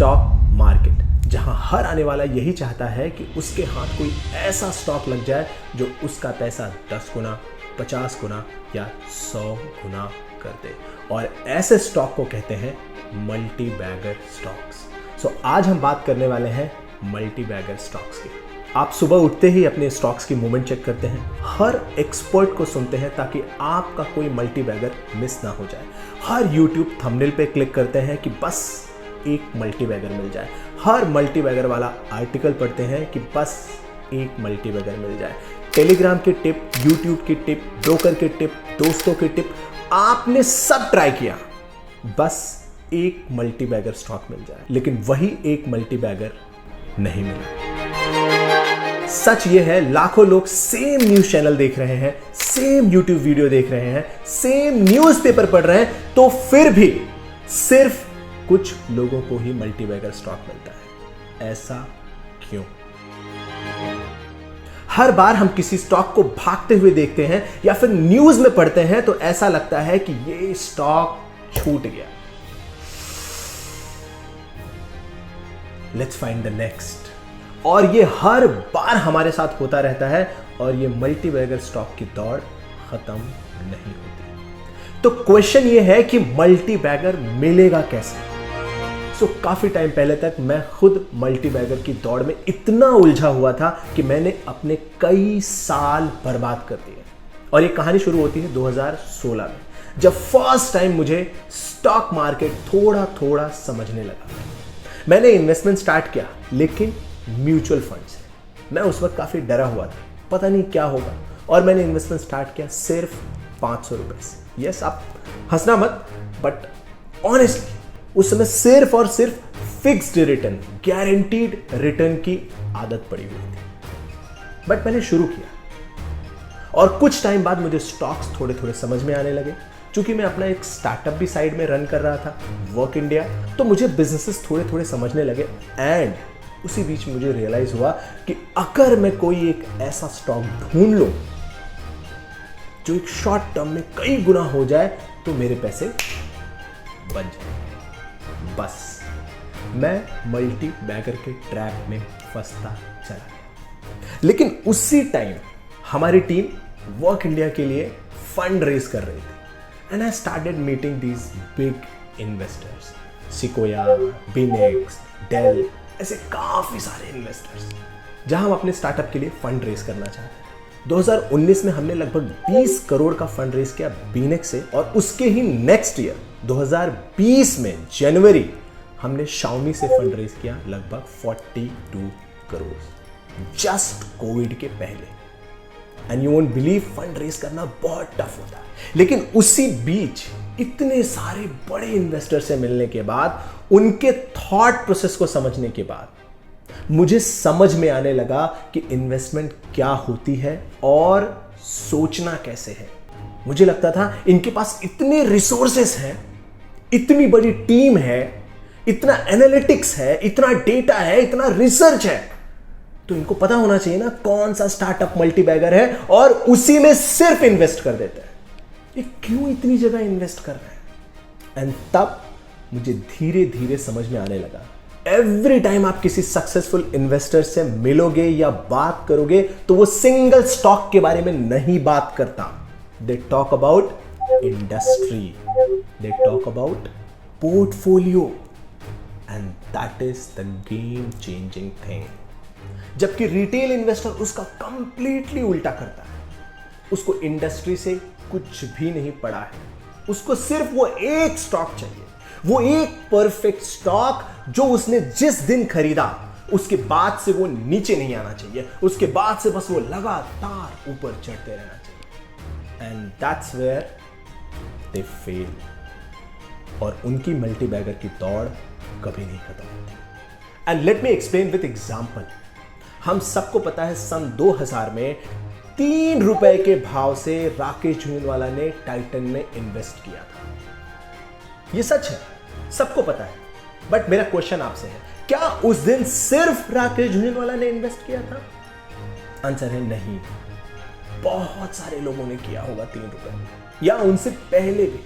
Stock market, जहां हर आने वाला यही चाहता है कि उसके हाथ कोई ऐसा स्टॉक लग जाए जो उसका पैसा 10 गुना, 50 गुना या 100 गुना कर दे। और ऐसे स्टॉक को कहते हैं मल्टी बैगर स्टॉक्स। सो आज हम बात करने वाले हैं मल्टी बैगर स्टॉक्स की। आप सुबह उठते ही अपने स्टॉक्स की मूवमेंट चेक करते हैं, हर एक्सपर्ट को सुनते हैं ताकि आपका कोई मल्टी बैगर मिस ना हो जाए। हर यूट्यूब थंबनेल पे क्लिक करते हैं कि बस एक मल्टी बैगर मिल जाए। हर मल्टी बैगर वाला आर्टिकल पढ़ते हैं कि बस एक मल्टी बैगर मिल जाए। टेलीग्राम की टिप, यूट्यूब की टिप, ब्रोकर की टिप, दोस्तों की टिप, आपने सब ट्राई किया, बस एक मल्टी बैगर स्टॉक मिल जाए। लेकिन वही एक मल्टी बैगर नहीं मिला। सच ये है, लाखों लोग सेम न्यूज चैनल देख रहे हैं, सेम यूट्यूब वीडियो देख रहे हैं, सेम न्यूज़पेपर पढ़ रहे हैं, तो फिर भी सिर्फ कुछ लोगों को ही मल्टी बैगर स्टॉक मिलता है। ऐसा क्यों? हर बार हम किसी स्टॉक को भागते हुए देखते हैं या फिर न्यूज में पढ़ते हैं तो ऐसा लगता है कि ये स्टॉक छूट गया। Let's find the next. और ये हर बार हमारे साथ होता रहता है और ये मल्टी बैगर स्टॉक की दौड़ खत्म नहीं होती। तो क्वेश्चन ये है कि मल्टी बैगर मिलेगा कैसे? काफी टाइम पहले तक मैं खुद मल्टी बैगर की दौड़ में इतना उलझा हुआ था कि मैंने अपने कई साल बर्बाद कर दिए। और ये कहानी शुरू होती है 2016 में, जब फर्स्ट टाइम मुझे स्टॉक मार्केट थोड़ा थोड़ा समझने लगा। मैंने इन्वेस्टमेंट स्टार्ट किया, लेकिन म्यूचुअल फंड से। मैं उस वक्त काफी डरा हुआ था, पता नहीं क्या होगा, और मैंने इन्वेस्टमेंट स्टार्ट किया सिर्फ 500 रुपए से। यस, आप हंसना मत, बट ऑनेस्टली उस समय सिर्फ और सिर्फ फिक्स्ड रिटर्न, गारंटीड रिटर्न की आदत पड़ी हुई थी। बट मैंने शुरू किया और कुछ टाइम बाद मुझे स्टॉक्स थोड़े थोड़े समझ में आने लगे। क्योंकि मैं अपना एक स्टार्टअप भी साइड में रन कर रहा था, वर्क इंडिया, तो मुझे बिजनेसेस थोड़े थोड़े समझने लगे। एंड उसी बीच मुझे रियलाइज हुआ कि अगर मैं कोई एक ऐसा स्टॉक ढूंढ लूं जो एक शॉर्ट टर्म में कई गुना हो जाए तो मेरे पैसे बच जाए। बस मैं मल्टी बैगर के ट्रैप में फंसता चला गया। लेकिन उसी टाइम हमारी टीम वर्क इंडिया के लिए फंड रेज कर रही थी। And I started meeting these big investors, Sequoia, Binance, Dell, ऐसे काफी सारे इन्वेस्टर्स, जहां हम अपने स्टार्टअप के लिए फंड रेज करना चाहते हैं। 2019 में हमने लगभग 20 करोड़ का फंड रेज किया बीनेक्स से, और उसके ही नेक्स्ट ईयर 2020 में जनवरी हमने शाओमी से फंड रेज किया लगभग 42 करोड़, जस्ट कोविड के पहले। And you won't believe, fund raise करना बहुत टफ होता है। लेकिन उसी बीच इतने सारे बड़े इन्वेस्टर से मिलने के बाद, उनके थॉट प्रोसेस को समझने के बाद मुझे समझ में आने लगा कि इन्वेस्टमेंट क्या होती है और सोचना कैसे है। मुझे लगता था इनके पास इतने रिसोर्सेस हैं, इतनी बड़ी टीम है, इतना एनालिटिक्स है, इतना डेटा है, इतना रिसर्च है, तो इनको पता होना चाहिए ना कौन सा स्टार्टअप मल्टी बैगर है, और उसी में सिर्फ इन्वेस्ट कर देते हैं। ये क्यों इतनी जगह इन्वेस्ट कर रहे हैं? एंड तब मुझे धीरे धीरे समझ में आने लगा, एवरी टाइम आप किसी सक्सेसफुल इन्वेस्टर से मिलोगे या बात करोगे तो वो सिंगल स्टॉक के बारे में नहीं बात करता। They talk about industry, they talk about portfolio, and that is the game changing thing. जबकि रिटेल इन्वेस्टर उसका कंप्लीटली उल्टा करता है। उसको इंडस्ट्री से कुछ भी नहीं पड़ा है, उसको सिर्फ वो एक स्टॉक चाहिए, वो एक परफेक्ट स्टॉक जो उसने जिस दिन खरीदा उसके बाद से वो नीचे नहीं आना चाहिए, उसके बाद से बस वो लगातार ऊपर चढ़ते रहना चाहिए। And that's where they fail. और उनकी मल्टी बैगर की दौड़ कभी नहीं खत्म होती। And let me explain with example. हम सबको पता है सन 2000 में 3 रुपए के भाव से राकेश झुनझुनवाला ने टाइटन में इन्वेस्ट किया था। ये सच है, सबको पता है। बट मेरा क्वेश्चन आपसे है, क्या उस दिन सिर्फ राकेश झुनझुनवाला ने इन्वेस्ट किया था? आंसर है नहीं। बहुत सारे लोगों ने किया होगा 3 रुपए में, या उनसे पहले भी।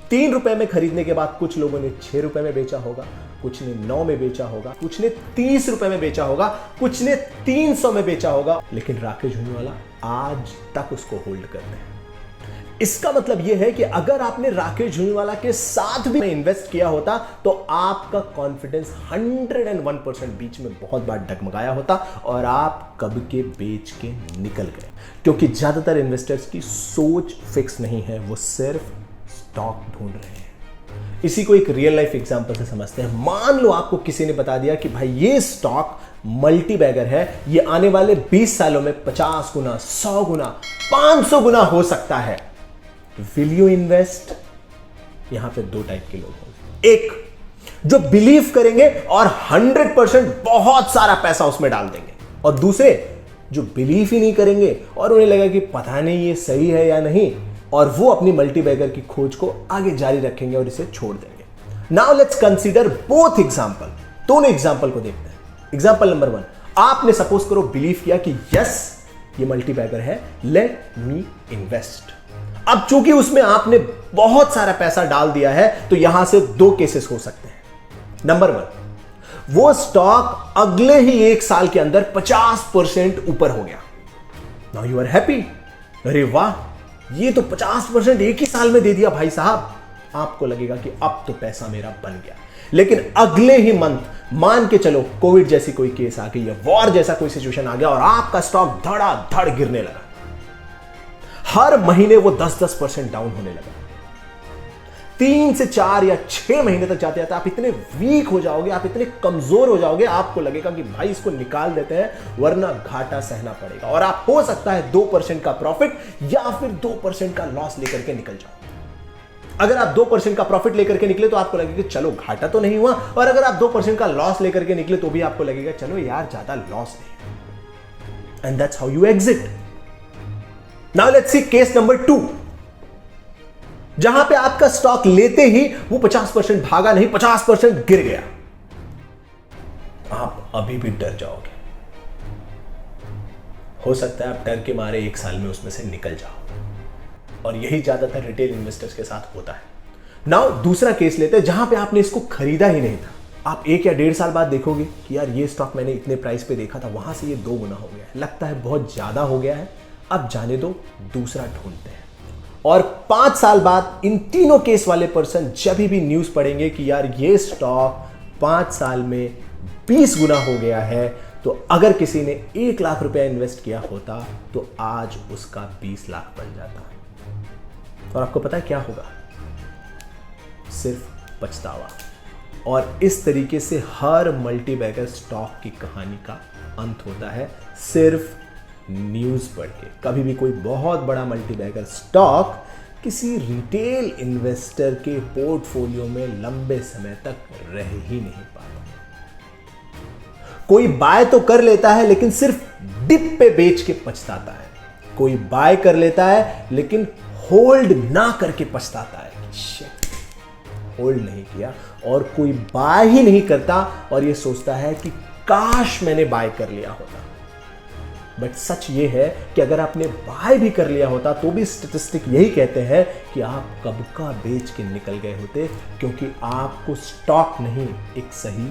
3 रुपए में खरीदने के बाद कुछ लोगों ने 6 रुपए में बेचा होगा, कुछ ने 9 में बेचा होगा, कुछ ने 30 रुपए में बेचा होगा, कुछ ने 300 में बेचा होगा, लेकिन राकेश झुंझुनवाला आज तक उसको होल्ड कर रहे हैं। इसका मतलब यह है कि अगर आपने राकेश झुंझुनवाला के साथ भी इन्वेस्ट किया होता तो आपका कॉन्फिडेंस 101% बीच में बहुत बार डगमगाया होता और आप कब के बेच के निकल गए। क्योंकि ज्यादातर इन्वेस्टर्स की सोच फिक्स नहीं है, वो सिर्फ स्टॉक ढूंढ रहे हैं। इसी को एक रियल लाइफ एग्जांपल से समझते हैं। मान लो आपको किसी ने बता दिया कि भाई ये स्टॉक मल्टी बैगर है, ये आने वाले 20 सालों में 50 गुना, 100 गुना, 500 गुना हो सकता है। Will you invest? यहां पे 2 टाइप के लोग होंगे। एक जो बिलीव करेंगे और 100% बहुत सारा पैसा उसमें डाल देंगे, और दूसरे जो बिलीव ही नहीं करेंगे और उन्हें लगा कि पता नहीं ये सही है या नहीं, और वो अपनी मल्टी बैगर की खोज को आगे जारी रखेंगे और इसे छोड़ देंगे। Now let's consider both example. दोनों एग्जांपल को देखते हैं। एग्जांपल नंबर 1, आपने सपोज करो बिलीव किया कि यस ये मल्टी बैगर है, लेट मी इन्वेस्ट। अब चूंकि उसमें आपने बहुत सारा पैसा डाल दिया है तो यहां से 2 केसेस हो सकते हैं। नंबर 1, वो स्टॉक अगले ही 1 साल के अंदर 50% ऊपर हो गया। नाउ यू आर हैप्पी, अरे वाह ये तो 50% एक ही साल में दे दिया भाई साहब। आपको लगेगा कि अब तो पैसा मेरा बन गया। लेकिन अगले ही मंथ मान के चलो कोविड जैसी कोई केस आ गई या वॉर जैसा कोई सिचुएशन आ गया और आपका स्टॉक धड़ाधड़ गिरने लगा। हर महीने वो 10-10% डाउन होने लगा। 3 से 4 या 6 महीने तक जाते जाते आप इतने वीक हो जाओगे, आप इतने कमजोर हो जाओगे, आपको लगेगा कि भाई इसको निकाल देते हैं वरना घाटा सहना पड़ेगा। और आप हो सकता है 2% का प्रॉफिट या फिर 2% का लॉस लेकर के निकल जाओ। अगर आप 2% का प्रॉफिट लेकर के निकले तो आपको लगेगा चलो घाटा तो नहीं हुआ, और अगर आप 2% का लॉस लेकर के निकले तो भी आपको लगेगा चलो यार ज्यादा लॉस नहीं। And that's how you exit. Now let's see case number 2, जहां पे आपका स्टॉक लेते ही वो 50% भागा नहीं, 50% गिर गया। आप अभी भी डर जाओगे। हो सकता है आप डर के मारे 1 साल में उसमें से निकल जाओ, और यही ज्यादातर रिटेल इन्वेस्टर्स के साथ होता है। नाउ दूसरा केस लेते हैं जहां पे आपने इसको खरीदा ही नहीं था। आप 1 या 1.5 साल बाद देखोगे कि यार ये स्टॉक मैंने इतने प्राइस पे देखा था, वहां से ये 2 गुना हो गया है, लगता है बहुत ज्यादा हो गया है, अब जाने दो दूसरा ढूंढते हैं। और 5 साल बाद इन तीनों केस वाले पर्सन जब भी न्यूज पढ़ेंगे कि यार ये स्टॉक 5 साल में 20 गुना हो गया है, तो अगर किसी ने 1 लाख रुपया इन्वेस्ट किया होता तो आज उसका 20 लाख बन जाता। और आपको पता है क्या होगा? सिर्फ पछतावा। और इस तरीके से हर मल्टी बैगर स्टॉक की कहानी का अंत होता है, सिर्फ न्यूज पढ़ के। कभी भी कोई बहुत बड़ा मल्टी बैगर स्टॉक किसी रिटेल इन्वेस्टर के पोर्टफोलियो में लंबे समय तक रह ही नहीं पाता। कोई बाय तो कर लेता है लेकिन सिर्फ डिप पे बेच के पछताता है। कोई बाय कर लेता है लेकिन होल्ड ना करके पछताता है, शिट होल्ड नहीं किया। और कोई बाय ही नहीं करता और ये सोचता है कि काश मैंने बाय कर लिया होता। बट सच ये है कि अगर आपने बाय भी कर लिया होता तो भी स्टैटिस्टिक यही कहते हैं कि आप कब का बेच के निकल गए होते, क्योंकि आपको स्टॉक नहीं एक सही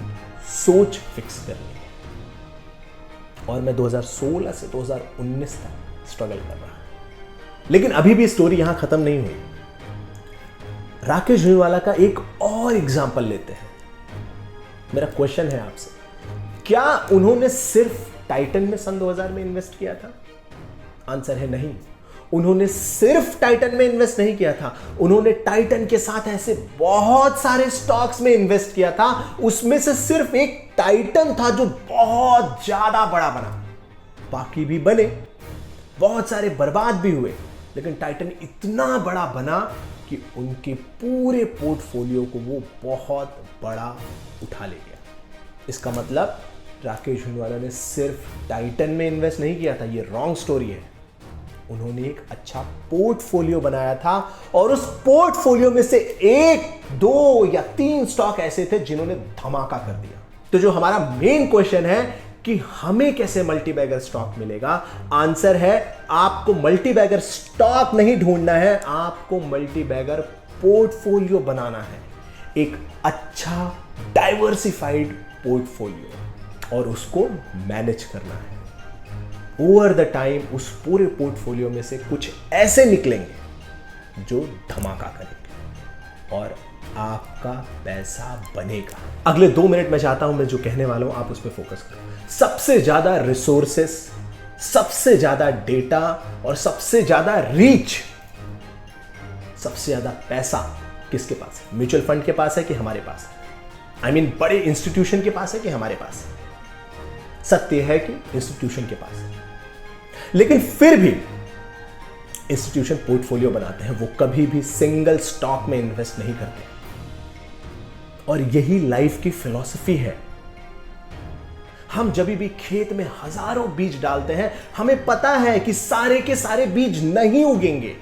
सोच फिक्स करनी है। और मैं 2016 से 2019 तक स्ट्रगल कर रहा हूं, लेकिन अभी भी स्टोरी यहां खत्म नहीं हुई। राकेश झुंझुनवाला का एक और एग्जांपल लेते हैं। मेरा क्वेश्चन है आपसे, क्या उन्होंने सिर्फ टाइटन में सन 2000 में इन्वेस्ट किया था? आंसर है नहीं। उन्होंने सिर्फ टाइटन में इन्वेस्ट नहीं किया था, उन्होंने टाइटन के साथ ऐसे बहुत सारे स्टॉक्स में इन्वेस्ट किया था। उसमें से सिर्फ एक टाइटन था जो बहुत ज्यादा बड़ा बना, बाकी भी बने, बहुत सारे बर्बाद भी हुए, लेकिन टाइटन इतना बड़ा बना कि उनके पूरे पोर्टफोलियो को वो बहुत बड़ा उठा ले गया। इसका मतलब राकेश झुंझुनवाला ने सिर्फ टाइटन में इन्वेस्ट नहीं किया था, ये रॉन्ग स्टोरी है। उन्होंने एक अच्छा पोर्टफोलियो बनाया था और उस पोर्टफोलियो में से 1, 2 या 3 स्टॉक ऐसे थे जिन्होंने धमाका कर दिया। तो जो हमारा मेन क्वेश्चन है कि हमें कैसे मल्टी बैगर स्टॉक मिलेगा, आंसर है आपको मल्टी बैगर स्टॉक नहीं ढूंढना है, आपको मल्टी बैगर पोर्टफोलियो बनाना है। एक अच्छा डाइवर्सिफाइड पोर्टफोलियो और उसको मैनेज करना है। ओवर द टाइम उस पूरे पोर्टफोलियो में से कुछ ऐसे निकलेंगे जो धमाका करेंगे और आपका पैसा बनेगा। अगले 2 मिनट मैं चाहता हूं, मैं जो कहने वाला हूं आप उस पर फोकस करो। सबसे ज्यादा रिसोर्सेस, सबसे ज्यादा डेटा और सबसे ज्यादा रीच, सबसे ज्यादा पैसा किसके पास है? म्यूचुअल फंड के पास है कि हमारे पास है? I mean, बड़े इंस्टीट्यूशन के पास है कि हमारे पास है? सत्य है कि इंस्टीट्यूशन के पास है। लेकिन फिर भी इंस्टीट्यूशन पोर्टफोलियो बनाते हैं, वो कभी भी सिंगल स्टॉक में इन्वेस्ट नहीं करते। और यही लाइफ की फिलॉसफी है। हम जब भी खेत में हजारों बीज डालते हैं, हमें पता है कि सारे के सारे बीज नहीं उगेंगे,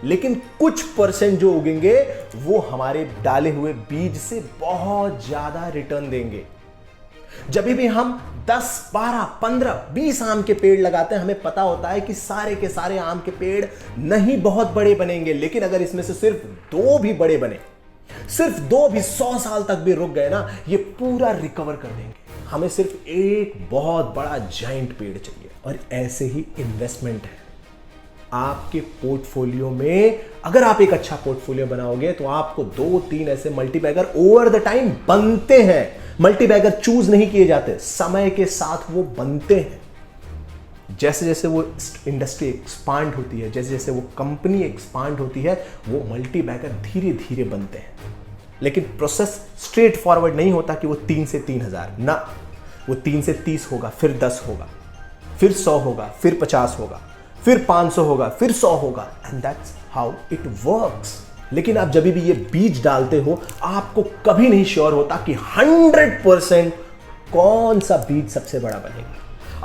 लेकिन कुछ परसेंट जो उगेंगे वो हमारे डाले हुए बीज से बहुत ज्यादा रिटर्न देंगे। जब भी हम 10, 12, 15, 20 आम के पेड़ लगाते हैं, हमें पता होता है कि सारे के सारे आम के पेड़ नहीं बहुत बड़े बनेंगे, लेकिन अगर इसमें से सिर्फ 2 भी बड़े बने, सिर्फ 2 भी 100 साल तक भी रुक गए ना, ये पूरा रिकवर कर देंगे। हमें सिर्फ एक बहुत बड़ा जाइंट पेड़ चाहिए। और ऐसे ही इन्वेस्टमेंट है आपके पोर्टफोलियो में। अगर आप एक अच्छा पोर्टफोलियो बनाओगे तो आपको 2-3 ऐसे मल्टीबैगर ओवर द टाइम बनते हैं। मल्टीबैगर चूज नहीं किए जाते, समय के साथ वो बनते हैं। जैसे जैसे वो इंडस्ट्री एक्सपांड होती है, जैसे जैसे वो कंपनी एक्सपांड होती है, वो मल्टीबैगर धीरे धीरे बनते हैं। लेकिन प्रोसेस स्ट्रेट फॉरवर्ड नहीं होता कि वो 3 से 3000 ना, वो 3 से 30 होगा, फिर 10 होगा, फिर 100 होगा, फिर 50 होगा, फिर 500 होगा, फिर 100 होगा, and that's how it works. लेकिन आप जब भी ये बीज डालते हो, आपको कभी नहीं श्योर होता कि 100% कौन सा बीज सबसे बड़ा बनेगा।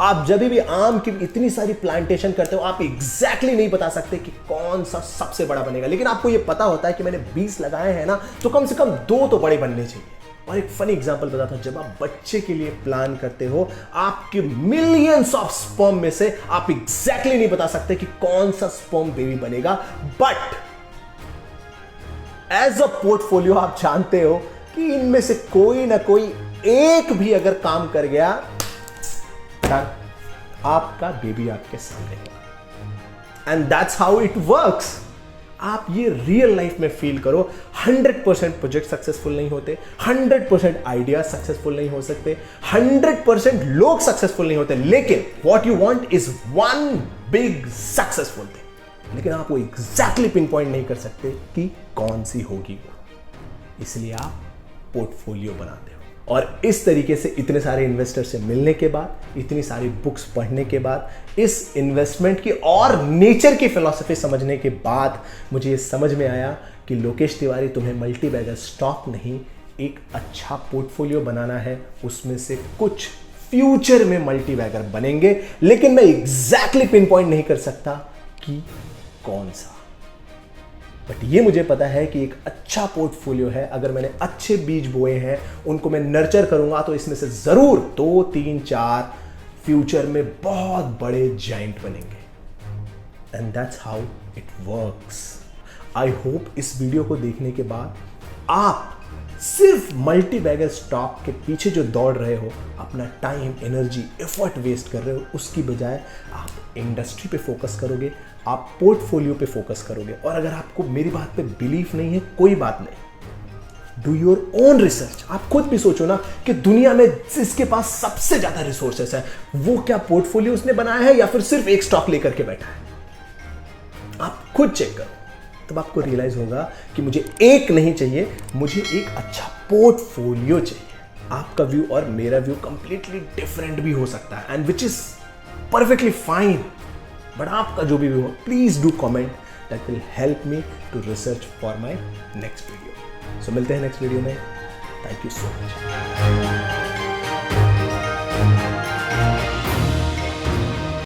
आप जब भी आम की इतनी सारी प्लांटेशन करते हो, आप एग्जैक्टली नहीं बता सकते कि कौन सा सबसे बड़ा बनेगा, लेकिन आपको ये पता होता है कि मैंने 20 लगाए हैं ना, तो कम से कम 2 तो बड़े बनने चाहिए। और एक फनी एग्जांपल बताता हूं, जब आप बच्चे के लिए प्लान करते हो, आपके मिलियंस ऑफ स्पर्म में से आप एग्जैक्टली नहीं बता सकते कि कौन सा स्पर्म बेबी बनेगा, बट एज अ पोर्टफोलियो आप जानते हो कि इनमें से कोई ना कोई एक भी अगर काम कर गया, आपका बेबी आपके सामने होगा। And that's how it works. आप ये रियल लाइफ में फील करो। 100% प्रोजेक्ट सक्सेसफुल नहीं होते, 100% आइडिया सक्सेसफुल नहीं हो सकते, 100% लोग सक्सेसफुल नहीं होते, लेकिन what you want is one big successful thing. लेकिन आप वो एग्जैक्टली पिन पॉइंट नहीं कर सकते कि कौन सी होगी वो, इसलिए आप पोर्टफोलियो बनाते हो। और इस तरीके से इतने सारे इन्वेस्टर से मिलने के बाद, इतनी सारी बुक्स पढ़ने के बाद, इस इन्वेस्टमेंट की और नेचर की फिलॉसफी समझने के बाद मुझे ये समझ में आया कि लोकेश तिवारी, तुम्हें मल्टीबैगर स्टॉक नहीं, एक अच्छा पोर्टफोलियो बनाना है। उसमें से कुछ फ्यूचर में मल्टीबैगर बनेंगे, लेकिन मैं एग्जैक्टली पिन पॉइंट नहीं कर सकता कि कौन सा। बट ये मुझे पता है कि एक अच्छा पोर्टफोलियो है, अगर मैंने अच्छे बीज बोए हैं, उनको मैं नर्चर करूंगा, तो इसमें से जरूर 2, 3, 4 फ्यूचर में बहुत बड़े जाइंट बनेंगे। And that's how it works. I hope इस वीडियो को देखने के बाद आप सिर्फ मल्टीबैगर स्टॉक के पीछे जो दौड़ रहे हो, अपना टाइम, एनर्जी, एफर्ट वेस्ट कर रहे हो, उसकी बजाय आप इंडस्ट्री पे फोकस करोगे, आप पोर्टफोलियो पे फोकस करोगे। और अगर आपको मेरी बात पे बिलीफ नहीं है, कोई बात नहीं, डू योर ओन रिसर्च। आप खुद भी सोचो ना कि दुनिया में जिसके पास सबसे ज्यादा रिसोर्सेस है, वो क्या पोर्टफोलियो उसने बनाया है या फिर सिर्फ एक स्टॉक लेकर के बैठा है। आप खुद चेक करो, तब आपको रियलाइज होगा कि मुझे एक नहीं चाहिए, मुझे एक अच्छा पोर्टफोलियो चाहिए। आपका व्यू और मेरा व्यू कंप्लीटली डिफरेंट भी हो सकता है, and which is perfectly fine. But आपका जो भी व्यू हो, please do comment, that will help me to research for my next video. So मिलते हैं नेक्स्ट वीडियो में। Thank you so much.